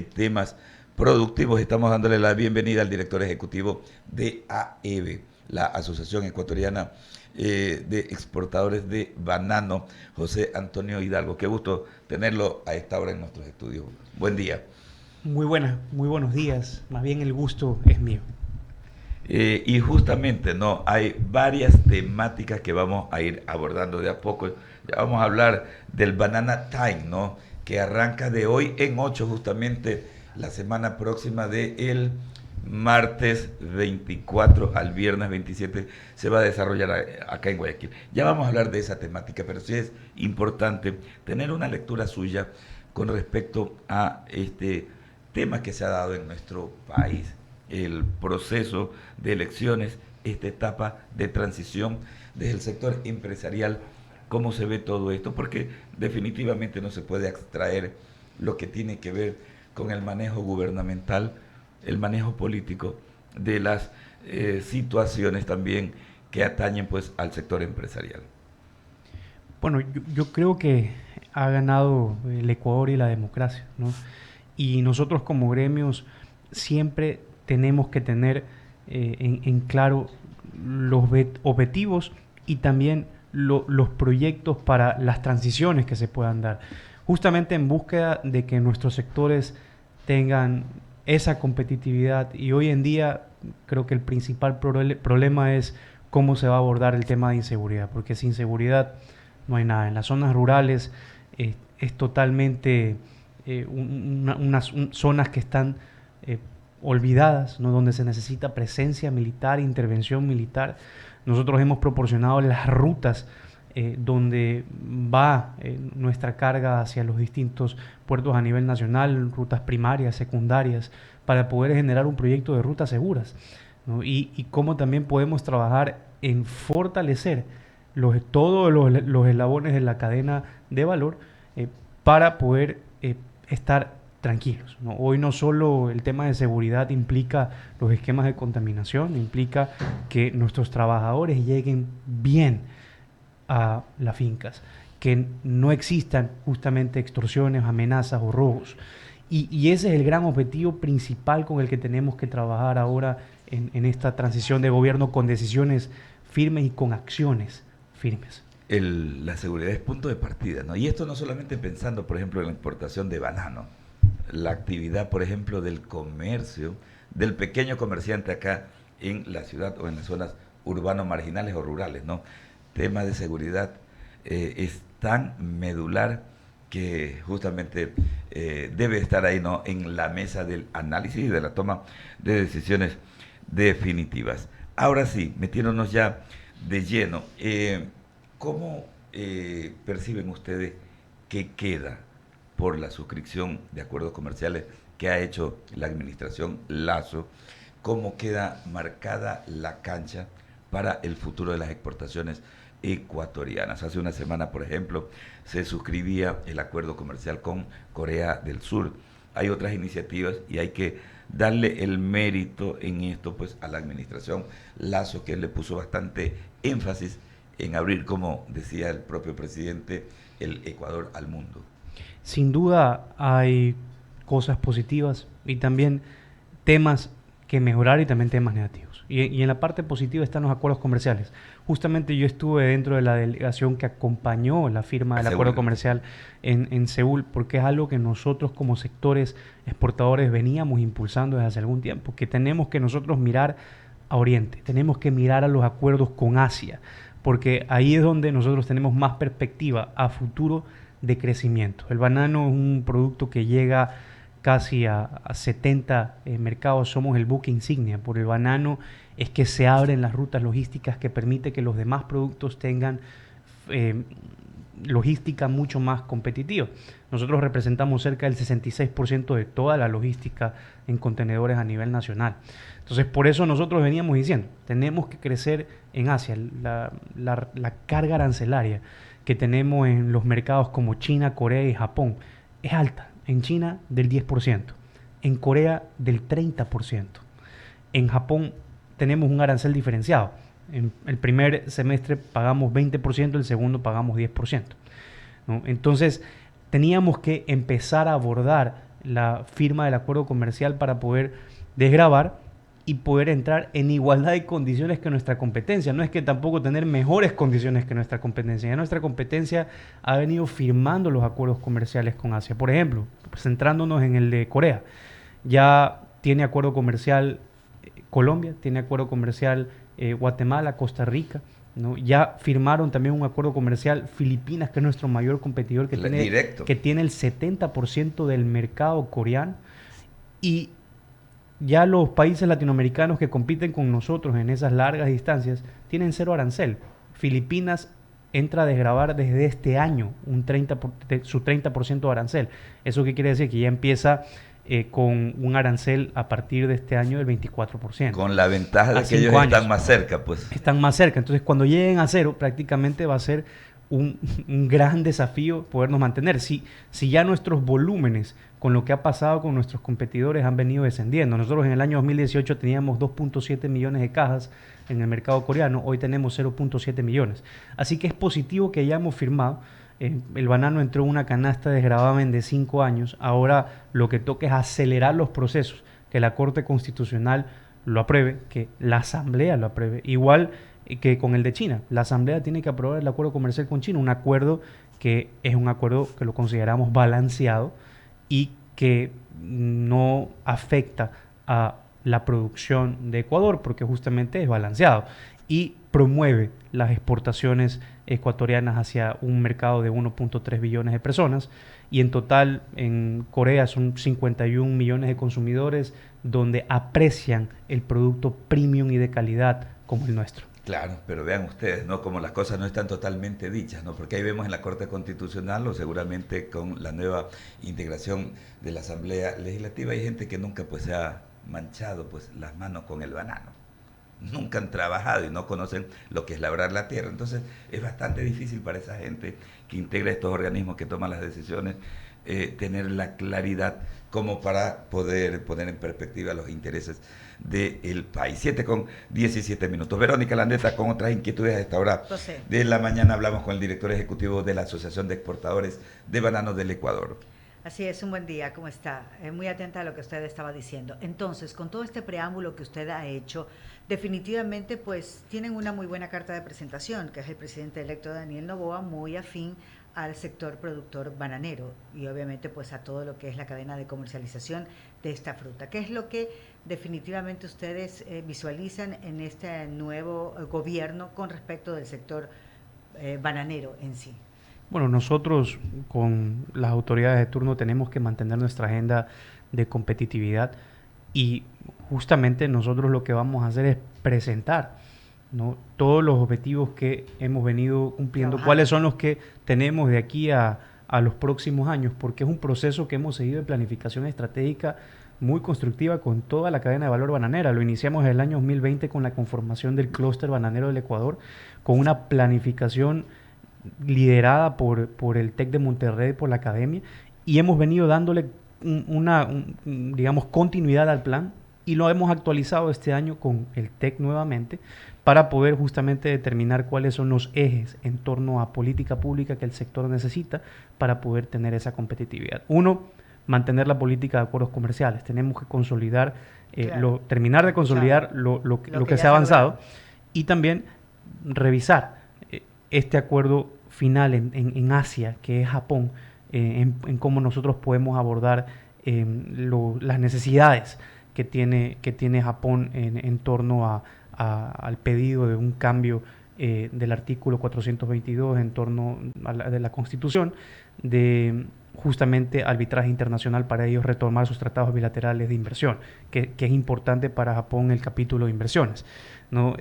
temas productivos. Estamos dándole la bienvenida al director ejecutivo de AEBE, la Asociación Ecuatoriana de Exportadores de Banano, José Antonio Hidalgo. Qué gusto tenerlo a esta hora en nuestros estudios. Buen día. Muy buenos días. Más bien el gusto es mío. Y justamente, ¿no? Hay varias temáticas que vamos a ir abordando de a poco. Ya vamos a hablar del Banana Time, ¿no? Que arranca de hoy en 8, justamente la semana próxima del martes 24 al viernes 27 se va a desarrollar acá en Guayaquil. Ya vamos a hablar de esa temática, pero sí es importante tener una lectura suya con respecto a este tema que se ha dado en nuestro país, el proceso de elecciones, esta etapa de transición desde el sector empresarial, cómo se ve todo esto, porque definitivamente no se puede extraer lo que tiene que ver con el manejo gubernamental, el manejo político de las situaciones también que atañen pues al sector empresarial. Bueno, yo creo que ha ganado el Ecuador y la democracia, ¿no? Y nosotros como gremios siempre tenemos que tener en claro los objetivos y también los proyectos para las transiciones que se puedan dar, justamente en búsqueda de que nuestros sectores tengan esa competitividad. Y hoy en día creo que el principal problema es cómo se va a abordar el tema de inseguridad, porque sin seguridad no hay nada. En las zonas rurales es totalmente zonas que están eh, olvidadas, ¿no? Donde se necesita presencia militar, intervención militar. Nosotros hemos proporcionado las rutas donde va nuestra carga hacia los distintos puertos a nivel nacional, rutas primarias, secundarias, para poder generar un proyecto de rutas seguras, ¿no? Y cómo también podemos trabajar en fortalecer todos los eslabones de la cadena de valor eh, para poder estar tranquilos, ¿no? Hoy no solo el tema de seguridad implica los esquemas de contaminación, implica que nuestros trabajadores lleguen bien a las fincas, que no existan justamente extorsiones, amenazas o robos. Y ese es el gran objetivo principal con el que tenemos que trabajar ahora en esta transición de gobierno, con decisiones firmes y con acciones firmes. La seguridad es punto de partida, ¿no? Y esto no solamente pensando, por ejemplo, en la importación de banano, la actividad, por ejemplo, del comercio, del pequeño comerciante acá en la ciudad o en las zonas urbanos marginales o rurales, ¿no? Tema de seguridad es tan medular que justamente debe estar ahí, ¿no? En la mesa del análisis y de la toma de decisiones definitivas. Ahora sí, metiéndonos ya de lleno, ¿cómo perciben ustedes que queda por la suscripción de acuerdos comerciales que ha hecho la administración Lazo? ¿Cómo queda marcada la cancha para el futuro de las exportaciones ecuatorianas? Hace una semana, por ejemplo, se suscribía el acuerdo comercial con Corea del Sur. Hay otras iniciativas y hay que darle el mérito en esto pues a la administración Lazo, que le puso bastante énfasis en abrir, como decía el propio presidente, el Ecuador al mundo. Sin duda hay cosas positivas y también temas que mejorar y también temas negativos. Y en la parte positiva están los acuerdos comerciales. Justamente yo estuve dentro de la delegación que acompañó la firma A del acuerdo Seúl. comercial en Seúl, porque es algo que nosotros como sectores exportadores veníamos impulsando desde hace algún tiempo, que tenemos que nosotros mirar a Oriente, tenemos que mirar a los acuerdos con Asia, porque ahí es donde nosotros tenemos más perspectiva a futuro de crecimiento. El banano es un producto que llega casi a 70 mercados, somos el buque insignia. Por el banano es que se abren las rutas logísticas que permite que los demás productos tengan eh, logística mucho más competitiva. Nosotros representamos cerca del 66% de toda la logística en contenedores a nivel nacional. Entonces, por eso nosotros veníamos diciendo, tenemos que crecer en Asia. La carga arancelaria que tenemos en los mercados como China, Corea y Japón es alta. En China del 10%, en Corea del 30%. En Japón tenemos un arancel diferenciado. En el primer semestre pagamos 20%, el segundo pagamos 10%, ¿no? Entonces teníamos que empezar a abordar la firma del acuerdo comercial para poder desgravar y poder entrar en igualdad de condiciones que nuestra competencia. No es que tampoco tener mejores condiciones que nuestra competencia. Ya nuestra competencia ha venido firmando los acuerdos comerciales con Asia. Por ejemplo, centrándonos en el de Corea, ya tiene acuerdo comercial Colombia, tiene acuerdo comercial Guatemala, Costa Rica, ¿no? Ya firmaron también un acuerdo comercial Filipinas, que es nuestro mayor competidor, que tiene el 70% del mercado coreano. Y ya los países latinoamericanos que compiten con nosotros en esas largas distancias tienen cero arancel. Filipinas entra a desgravar desde este año su 30% de arancel. ¿Eso qué quiere decir? Que ya empieza con un arancel a partir de este año del 24%. Con la ventaja de que ellos están más cerca, pues. Están más cerca. Entonces, cuando lleguen a cero, prácticamente va a ser un gran desafío podernos mantener. Si ya nuestros volúmenes, con lo que ha pasado con nuestros competidores, han venido descendiendo. Nosotros en el año 2018 teníamos 2.7 millones de cajas en el mercado coreano, hoy tenemos 0.7 millones. Así que es positivo que hayamos firmado. El banano entró en una canasta de gravamen de 5 años. Ahora lo que toca es acelerar los procesos, que la Corte Constitucional lo apruebe, que la Asamblea lo apruebe. Igual que con el de China. La Asamblea tiene que aprobar el acuerdo comercial con China, un acuerdo que es un acuerdo que lo consideramos balanceado y que no afecta a la producción de Ecuador, porque justamente es balanceado y promueve las exportaciones ecuatorianas hacia un mercado de 1.3 billones de personas, y en total en Corea son 51 millones de consumidores donde aprecian el producto premium y de calidad como el nuestro. Claro, pero vean ustedes, ¿no? Como las cosas no están totalmente dichas, ¿no? Porque ahí vemos en la Corte Constitucional, o seguramente con la nueva integración de la Asamblea Legislativa, hay gente que nunca pues se ha manchado pues las manos con el banano. Nunca han trabajado y no conocen lo que es labrar la tierra. Entonces es bastante difícil para esa gente que integra estos organismos que toman las decisiones tener la claridad como para poder poner en perspectiva los intereses del país. 7:17. Verónica Landeta, con otras inquietudes a esta hora de la mañana, hablamos con el director ejecutivo de la Asociación de Exportadores de Bananos del Ecuador. Así es, un buen día, ¿cómo está? Muy atenta a lo que usted estaba diciendo. Entonces, con todo este preámbulo que usted ha hecho, definitivamente pues tienen una muy buena carta de presentación, que es el presidente electo Daniel Noboa, muy afín al sector productor bananero y obviamente pues a todo lo que es la cadena de comercialización de esta fruta. ¿Qué es lo que definitivamente ustedes visualizan en este nuevo gobierno con respecto del sector bananero en sí? Bueno, nosotros con las autoridades de turno tenemos que mantener nuestra agenda de competitividad y justamente nosotros lo que vamos a hacer es presentar, ¿no?, todos los objetivos que hemos venido cumpliendo, cuáles son los que tenemos de aquí a los próximos años, porque es un proceso que hemos seguido de planificación estratégica muy constructiva con toda la cadena de valor bananera. Lo iniciamos en el año 2020 con la conformación del clúster bananero del Ecuador, con una planificación liderada por el TEC de Monterrey, por la academia, y hemos venido dándole digamos, continuidad al plan, y lo hemos actualizado este año con el TEC nuevamente para poder justamente determinar cuáles son los ejes en torno a política pública que el sector necesita para poder tener esa competitividad. Uno, mantener la política de acuerdos comerciales. Tenemos que consolidar, terminar de consolidar lo que se ha avanzado, y también revisar este acuerdo final en Asia, que es Japón, en cómo nosotros podemos abordar las necesidades que tiene Japón en torno al pedido de un cambio del artículo 422 en torno de la Constitución, de justamente arbitraje internacional para ellos retomar sus tratados bilaterales de inversión, que es importante para Japón el capítulo de inversiones, ¿no?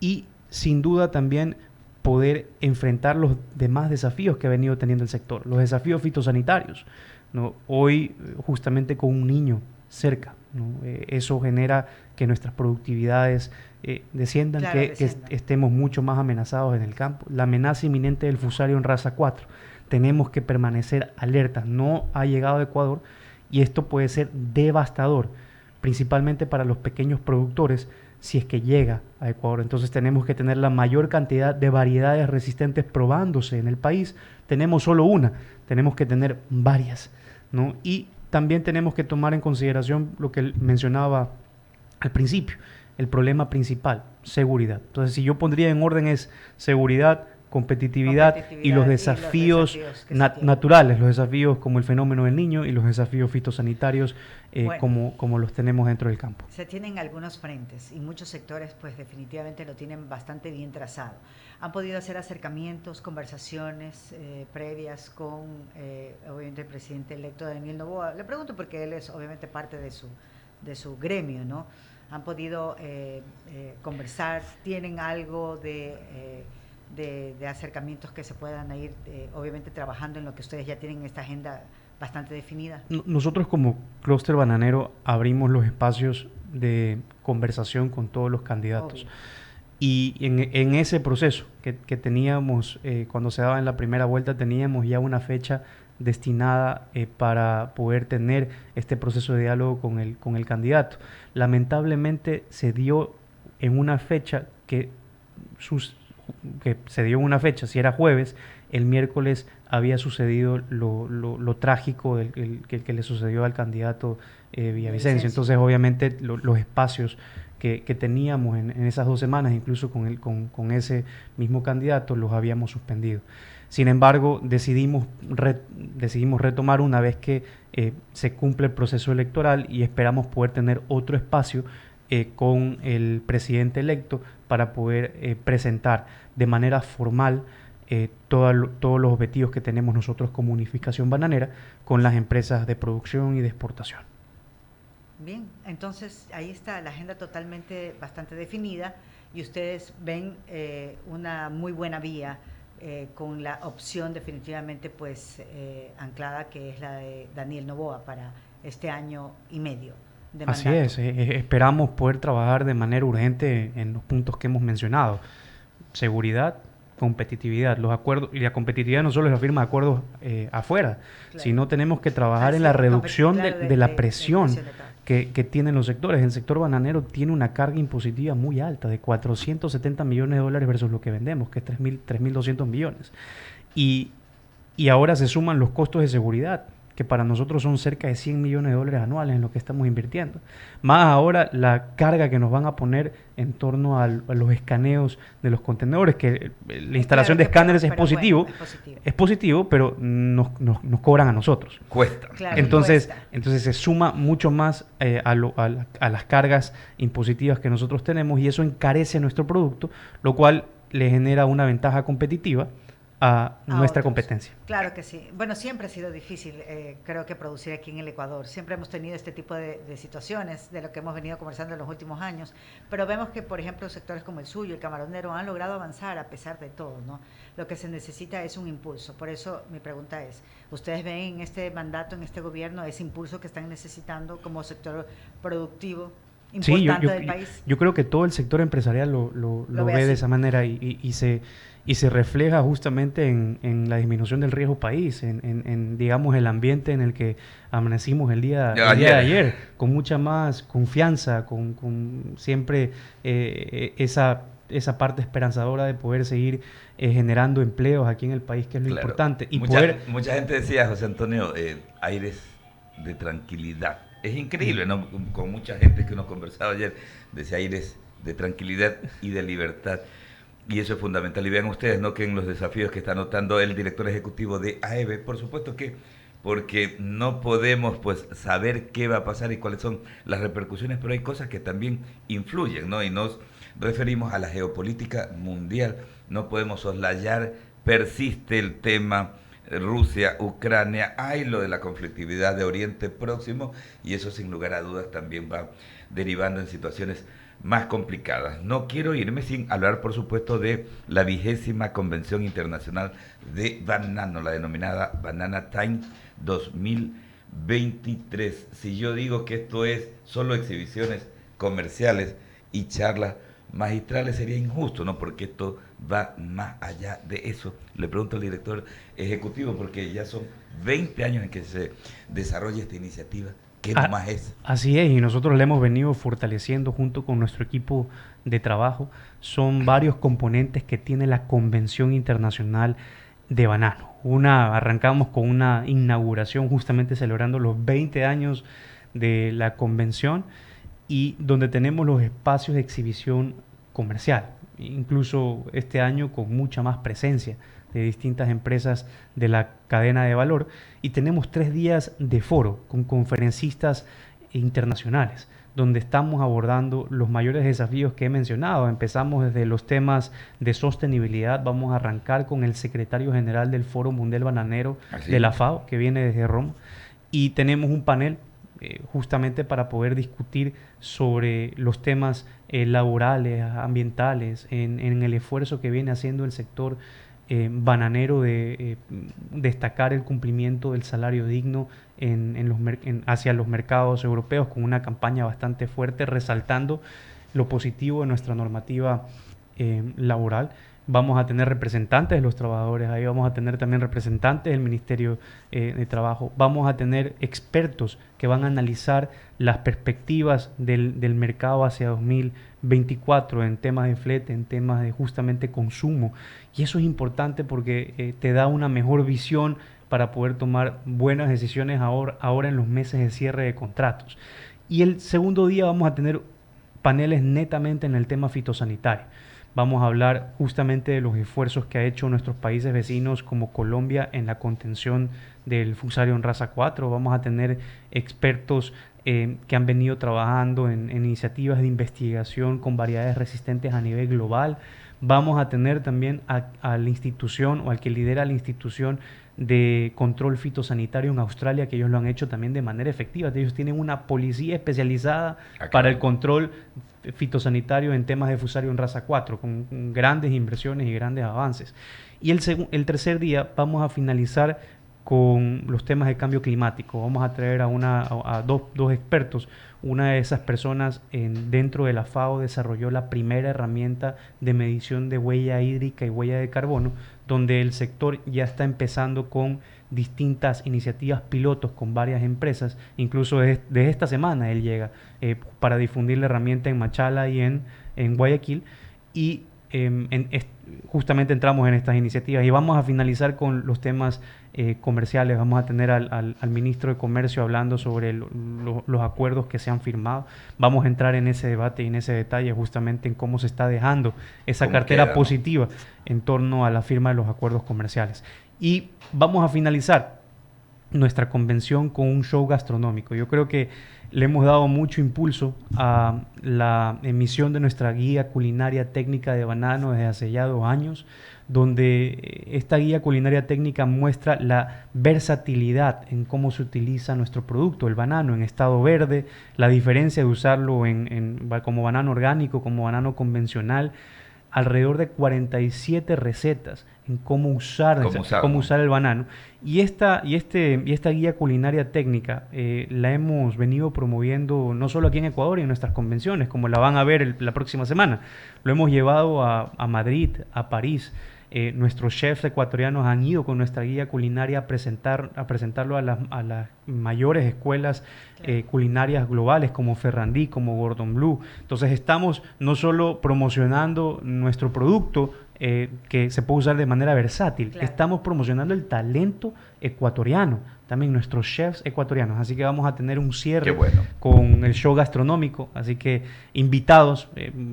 Y sin duda también poder enfrentar los demás desafíos que ha venido teniendo el sector, los desafíos fitosanitarios, ¿no? Hoy, justamente con un niño cerca, ¿no? Eso genera que nuestras productividades desciendan, que estemos mucho más amenazados en el campo. La amenaza inminente del Fusarium raza 4. Tenemos que permanecer alertas. No ha llegado a Ecuador y esto puede ser devastador, principalmente para los pequeños productores, si es que llega a Ecuador. Entonces tenemos que tener la mayor cantidad de variedades resistentes probándose en el país. Tenemos solo una, tenemos que tener varias, ¿no? Y también tenemos que tomar en consideración lo que mencionaba al principio, el problema principal, seguridad. Entonces, si yo pondría en orden es seguridad, competitividad y los desafíos naturales, los desafíos como el fenómeno del Niño y los desafíos fitosanitarios como los tenemos dentro del campo. Se tienen algunos frentes y muchos sectores pues definitivamente lo tienen bastante bien trazado. ¿Han podido hacer acercamientos, conversaciones previas con obviamente el presidente electo Daniel Noboa? Le pregunto porque él es obviamente parte de su gremio, ¿no? ¿Han podido conversar? ¿Tienen algo de acercamientos que se puedan ir, obviamente, trabajando en lo que ustedes ya tienen esta agenda bastante definida? Nosotros como Clúster Bananero abrimos los espacios de conversación con todos los candidatos. Obvio. Y en ese proceso que teníamos, cuando se daba en la primera vuelta, teníamos ya una fecha destinada para poder tener este proceso de diálogo con el candidato. Lamentablemente se dio en una fecha que se dio en una fecha, si era jueves, el miércoles había sucedido lo trágico que le sucedió al candidato Villavicencio. Entonces, obviamente, los espacios que teníamos en esas 2 semanas, incluso con ese mismo candidato, los habíamos suspendido. Sin embargo, decidimos retomar una vez que se cumple el proceso electoral y esperamos poder tener otro espacio con el presidente electo para poder presentar de manera formal todos los objetivos que tenemos nosotros como Unificación Bananera con las empresas de producción y de exportación. Bien, entonces ahí está la agenda totalmente bastante definida y ustedes ven una muy buena vía con la opción definitivamente pues anclada, que es la de Daniel Noboa para este año y medio. Así es, esperamos poder trabajar de manera urgente en los puntos que hemos mencionado: seguridad, competitividad. Los acuerdos, y la competitividad no solo es la firma de acuerdos afuera, claro, sino tenemos que trabajar en la reducción de la presión que tienen los sectores. El sector bananero tiene una carga impositiva muy alta, de $470 millones versus lo que vendemos, que es 3.200 millones. Y ahora se suman los costos de seguridad, que para nosotros son cerca de $100 millones anuales en lo que estamos invirtiendo. Más ahora la carga que nos van a poner en torno a los escaneos de los contenedores, que la instalación de escáneres es positivo. Bueno, es positivo, pero nos cobran a nosotros. Cuesta. Claro, entonces se suma mucho más a las cargas impositivas que nosotros tenemos, y eso encarece nuestro producto, lo cual le genera una ventaja competitiva a nuestra competencia. Claro que sí. Bueno, siempre ha sido difícil, creo que producir aquí en el Ecuador. Siempre hemos tenido este tipo de situaciones, de lo que hemos venido conversando en los últimos años, pero vemos que, por ejemplo, sectores como el suyo, el camaronero, han logrado avanzar a pesar de todo, ¿no? Lo que se necesita es un impulso. Por eso mi pregunta es, ¿ustedes ven en este mandato, en este gobierno, ese impulso que están necesitando como sector productivo importante del país? Yo creo que todo el sector empresarial lo ve de esa manera y se refleja justamente en la disminución del riesgo país, en digamos, el ambiente en el que amanecimos el día de ayer, con mucha más confianza, con siempre esa parte esperanzadora de poder seguir generando empleos aquí en el país, que es lo importante. Y mucha gente decía, José Antonio, aires de tranquilidad. Es increíble, ¿no? Con mucha gente que uno conversaba ayer, decía aires de tranquilidad y de libertad. Y eso es fundamental. Y vean ustedes, ¿no?, que en los desafíos que está anotando el director ejecutivo de AEB, por supuesto que, porque no podemos pues saber qué va a pasar y cuáles son las repercusiones, pero hay cosas que también influyen, ¿no? Y nos referimos a la geopolítica mundial. No podemos soslayar, persiste el tema Rusia, Ucrania, hay lo de la conflictividad de Oriente Próximo, y eso sin lugar a dudas también va derivando en situaciones más complicadas. No quiero irme sin hablar, por supuesto, de la 20ª Convención Internacional de Banano, la denominada Banana Time 2023. Si yo digo que esto es solo exhibiciones comerciales y charlas magistrales, sería injusto, ¿no? Porque esto va más allá de eso. Le pregunto al director ejecutivo, porque ya son 20 años en que se desarrolla esta iniciativa. ¿Qué más es? Así es, y nosotros le hemos venido fortaleciendo junto con nuestro equipo de trabajo. Son varios componentes que tiene la Convención Internacional de banano. Arrancamos con una inauguración justamente celebrando los 20 años de la convención y donde tenemos los espacios de exhibición comercial, incluso este año con mucha más presencia de distintas empresas de la cadena de valor, y tenemos 3 días de foro con conferencistas internacionales donde estamos abordando los mayores desafíos que he mencionado. Empezamos desde los temas de sostenibilidad, vamos a arrancar con el secretario general del Foro Mundial Bananero de la FAO, que viene desde Roma, y tenemos un panel justamente para poder discutir sobre los temas laborales, ambientales, en el esfuerzo que viene haciendo el sector bananero de destacar el cumplimiento del salario digno hacia los mercados europeos, con una campaña bastante fuerte resaltando lo positivo de nuestra normativa laboral. Vamos a tener representantes de los trabajadores, ahí vamos a tener también representantes del Ministerio de Trabajo, vamos a tener expertos que van a analizar las perspectivas del mercado hacia 2024 en temas de flete, en temas de justamente consumo, y eso es importante porque te da una mejor visión para poder tomar buenas decisiones ahora en los meses de cierre de contratos. Y el segundo día vamos a tener paneles netamente en el tema fitosanitario. Vamos a hablar justamente de los esfuerzos que ha hecho nuestros países vecinos como Colombia en la contención del Fusarium raza 4. Vamos a tener expertos que han venido trabajando en iniciativas de investigación con variedades resistentes a nivel global. Vamos a tener también a la institución o al que lidera la institución de control fitosanitario en Australia, que ellos lo han hecho también de manera efectiva. Ellos tienen una policía especializada para el control fitosanitario en temas de Fusarium raza 4, con grandes inversiones y grandes avances. Y el tercer día vamos a finalizar con los temas de cambio climático. Vamos a traer a dos expertos. Una de esas personas dentro de la FAO desarrolló la primera herramienta de medición de huella hídrica y huella de carbono, donde el sector ya está empezando con distintas iniciativas pilotos con varias empresas. Incluso de esta semana él llega para difundir la herramienta en Machala y en Guayaquil, y justamente entramos en estas iniciativas y vamos a finalizar con los temas comerciales. Vamos a tener al ministro de Comercio hablando sobre los acuerdos que se han firmado. Vamos a entrar en ese debate y en ese detalle justamente en cómo se está dejando esa cartera positiva en torno a la firma de los acuerdos comerciales. Y vamos a finalizar nuestra convención con un show gastronómico. Yo creo que le hemos dado mucho impulso a la emisión de nuestra guía culinaria técnica de banano desde hace ya 2 años, donde esta guía culinaria técnica muestra la versatilidad en cómo se utiliza nuestro producto, el banano en estado verde, la diferencia de usarlo como banano orgánico, como banano convencional, alrededor de 47 recetas en cómo usar el banano. Y esta guía culinaria técnica la hemos venido promoviendo no solo aquí en Ecuador y en nuestras convenciones, como la van a ver la próxima semana. Lo hemos llevado a Madrid, a París. Nuestros chefs ecuatorianos han ido con nuestra guía culinaria a presentarlo a las mayores escuelas culinarias globales como Ferrandí, como Gordon Bleu. Entonces estamos no solo promocionando nuestro producto que se puede usar de manera versátil, estamos promocionando el talento ecuatoriano, también nuestros chefs ecuatorianos. Así que vamos a tener un cierre con el show gastronómico, así que invitados,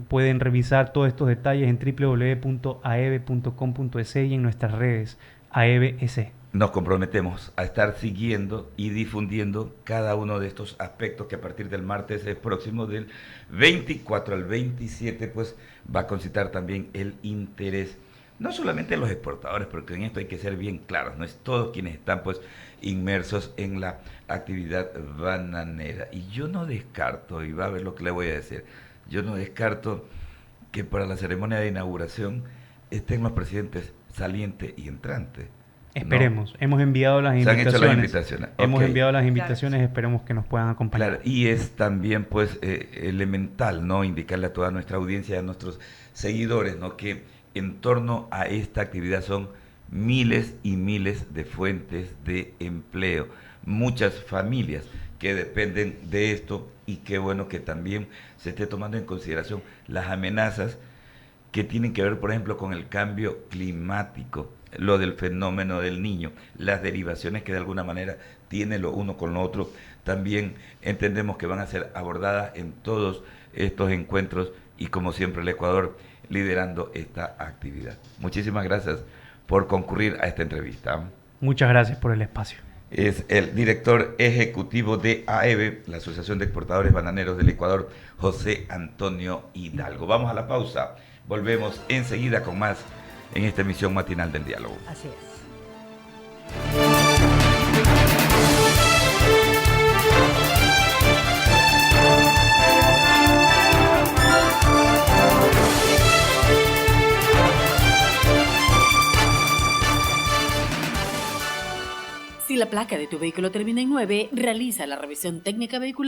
pueden revisar todos estos detalles en www.aebe.com.es y en nuestras redes AEBS. Nos comprometemos a estar siguiendo y difundiendo cada uno de estos aspectos que a partir del martes próximo, del 24 al 27, pues va a concitar también el interés, no solamente de los exportadores, porque en esto hay que ser bien claros, no es todos quienes están pues inmersos en la actividad bananera. Y yo no descarto, y va a ver lo que le voy a decir, yo no descarto que para la ceremonia de inauguración estén los presidentes saliente y entrante. Esperemos. No. Hemos enviado las invitaciones. Se han hecho las invitaciones. Hemos enviado las invitaciones, esperemos que nos puedan acompañar. Claro, y es también pues elemental, ¿no?, indicarle a toda nuestra audiencia, a nuestros seguidores, ¿no?, que en torno a esta actividad son miles y miles de fuentes de empleo, muchas familias que dependen de esto, y qué bueno que también se esté tomando en consideración las amenazas que tienen que ver, por ejemplo, con el cambio climático. lo del fenómeno del niño, las derivaciones que de alguna manera tiene lo uno con lo otro, también entendemos que van a ser abordadas en todos estos encuentros y como siempre el Ecuador liderando esta actividad. Muchísimas gracias por concurrir a esta entrevista. Muchas gracias por el espacio. Es el director ejecutivo de AEBE, la Asociación de Exportadores Bananeros del Ecuador, José Antonio Hidalgo. Vamos a la pausa, volvemos enseguida con más en esta emisión matinal del Diálogo. Así es. Si la placa de tu vehículo termina en 9, realiza la revisión técnica vehicular.